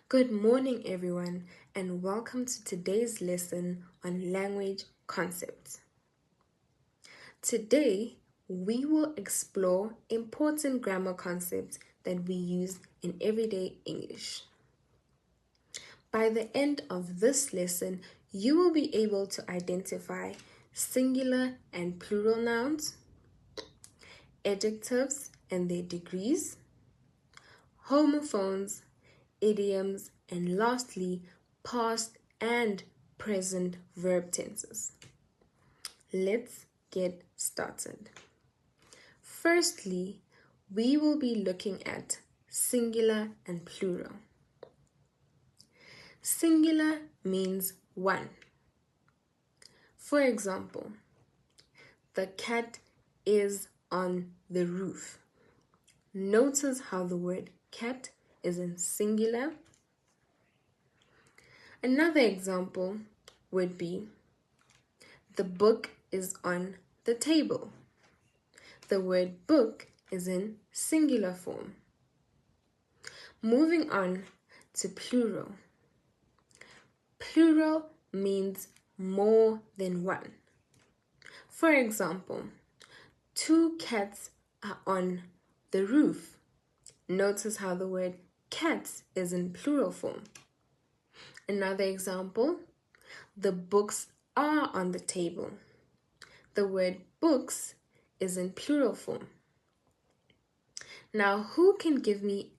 Good morning, everyone, and welcome to today's lesson on language concepts. Today, we will explore important grammar concepts that we use in everyday English. By the end of this lesson, you will be able to identify singular and plural nouns, adjectives and their degrees, homophones, idioms, and lastly, past and present verb tenses. Let's get started. Firstly, we will be looking at singular and plural. Singular means one. For example, the cat is on the roof. Notice how the word cat is in singular. Another example would be the book is on the table. The word book is in singular form. Moving on to plural. Plural means more than one. For example, two cats are on the roof. Notice how the word cats is in plural form. Another example, the books are on the table. The word books is in plural form. Now, who can give me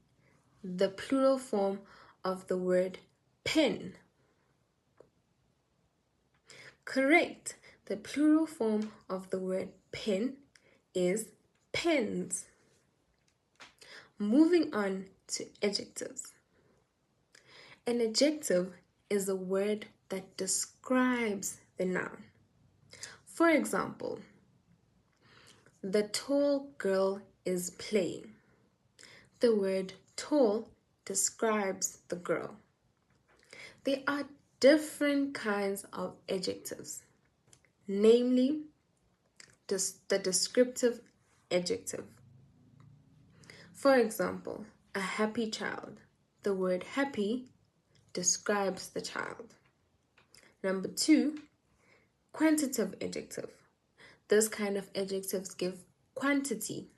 the plural form of the word pen? Correct. The plural form of the word pen is pens. Moving on to adjectives. An adjective is a word that describes the noun. For example, the tall girl is playing. The word tall describes the girl. There are different kinds of adjectives, namely the descriptive adjective. For example, a happy child. The word happy describes the child. Number 2, quantitative adjective. This kind of adjectives give quantity.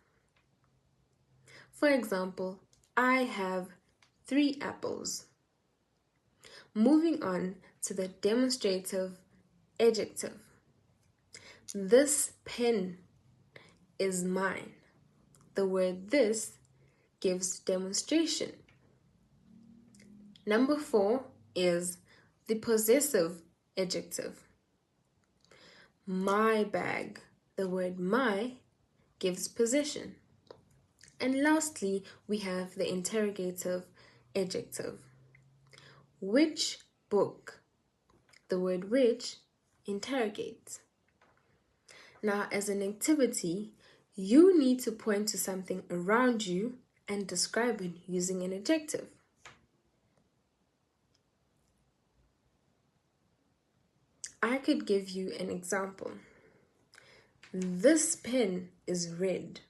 For example, I have 3 apples. Moving on to the demonstrative adjective. This pen is mine. The word this gives demonstration. Number 4 is the possessive adjective. My bag. The word my gives possession. And lastly, we have the interrogative adjective. Which book? The word which interrogates. Now, as an activity, you need to point to something around you and describe it using an adjective. I could give you an example. This pen is red.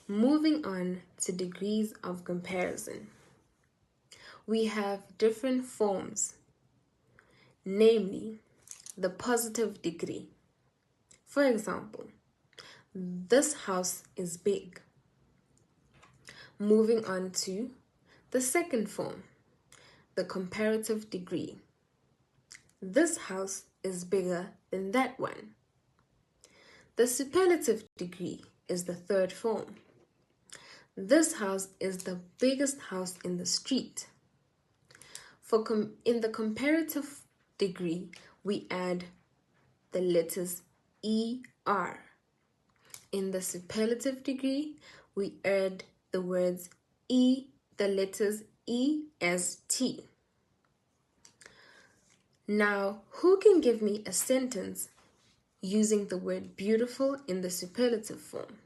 Moving on to degrees of comparison. We have different forms, namely the positive degree. For example, this house is big. Moving on to the second form, the comparative degree. This house is bigger than that one. The superlative degree is the third form. This house is the biggest house in the street. In the comparative degree, we add the letters ER. In the superlative degree, we add the words the letters EST. Now, who can give me a sentence using the word beautiful in the superlative form?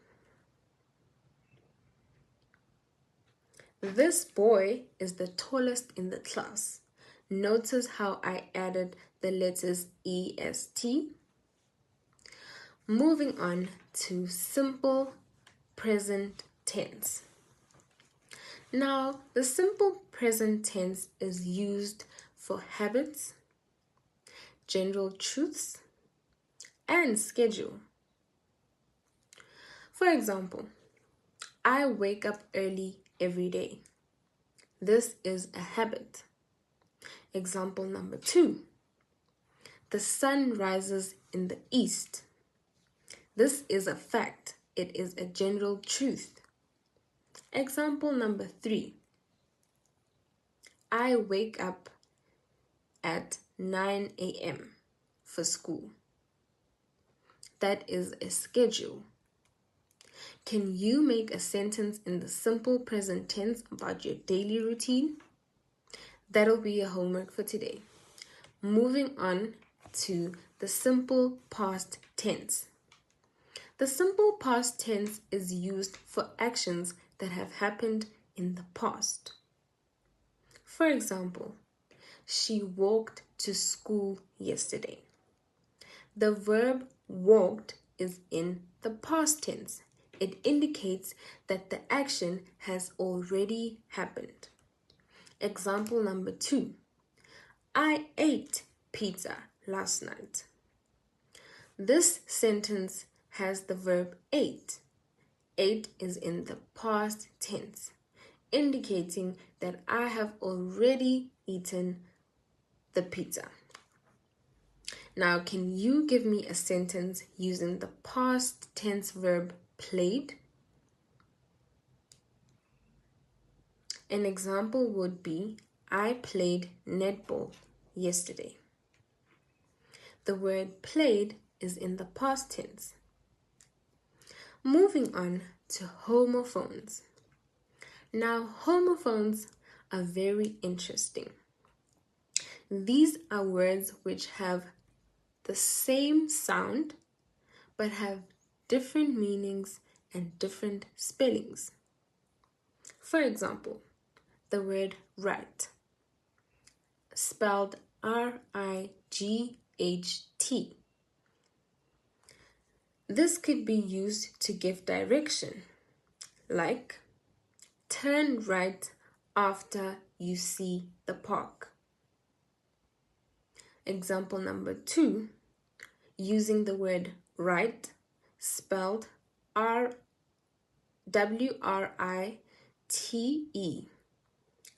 This boy is the tallest in the class. Notice how I added the letters EST. Moving on to simple present tense. Now, the simple present tense is used for habits, general truths, and schedule. For example, I wake up early every day. This is a habit. Example number 2. The sun rises in the east. This is a fact. It is a general truth. Example number 3. I wake up at 9 a.m. for school. That is a schedule. Can you make a sentence in the simple present tense about your daily routine? That'll be your homework for today. Moving on to the simple past tense. The simple past tense is used for actions that have happened in the past. For example, she walked to school yesterday. The verb walked is in the past tense. It indicates that the action has already happened. Example number 2. I ate pizza last night. This sentence has the verb ate. Ate is in the past tense, indicating that I have already eaten the pizza. Now, can you give me a sentence using the past tense verb played? An example would be, I played netball yesterday. The word played is in the past tense. Moving on to homophones. Now, homophones are very interesting. These are words which have the same sound but have different meanings and different spellings. For example, the word right, spelled R-I-G-H-T. This could be used to give direction, like turn right after you see the park. Example number 2, using the word right, spelled R-W-R-I-T-E.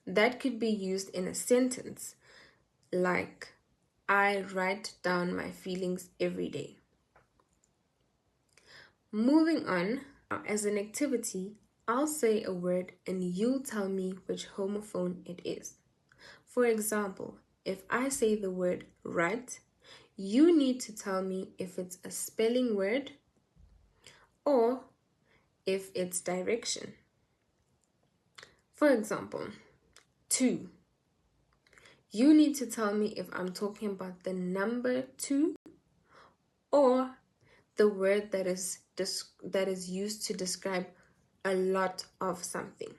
That could be used in a sentence like, I write down my feelings every day. Moving on, as an activity, I'll say a word and you'll tell me which homophone it is. For example, if I say the word right, you need to tell me if it's a spelling word or if it's direction. For example, 2. You need to tell me if I'm talking about the number 2 or the word that is used to describe a lot of something,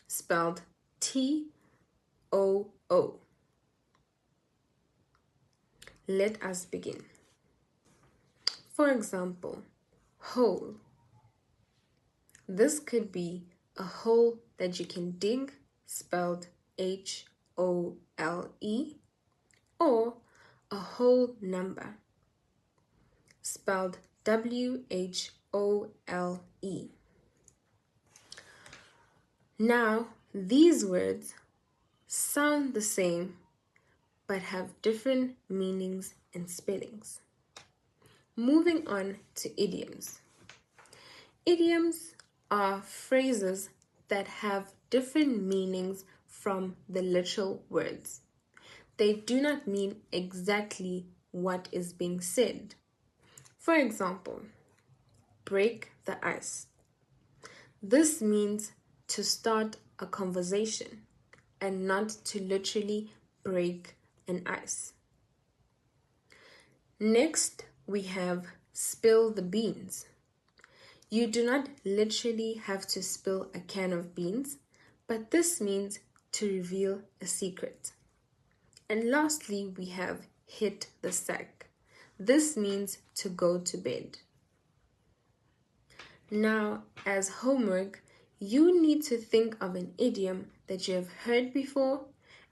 spelled T-O-O. Let us begin. For example, hole. This could be a hole that you can dig, spelled H-O-L-E, or a whole number, spelled W-H-O-L-E. Now, these words sound the same but have different meanings and spellings. Moving on to idioms. Idioms are phrases that have different meanings from the literal words. They do not mean exactly what is being said. For example, break the ice. This means to start a conversation and not to literally break an ice. Next, we have spill the beans. You do not literally have to spill a can of beans, but this means to reveal a secret. And lastly, we have hit the sack. This means to go to bed. Now, as homework, you need to think of an idiom that you have heard before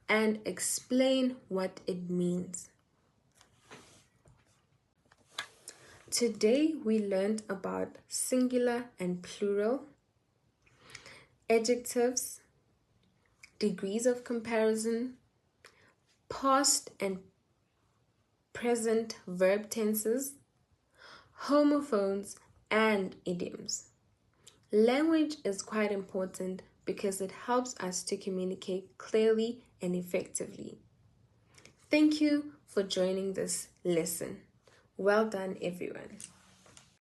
and explain what it means. Today we learned about singular and plural, adjectives, degrees of comparison, past and present verb tenses, homophones, and idioms. Language is quite important because it helps us to communicate clearly and effectively. Thank you for joining this lesson. Well done, everyone.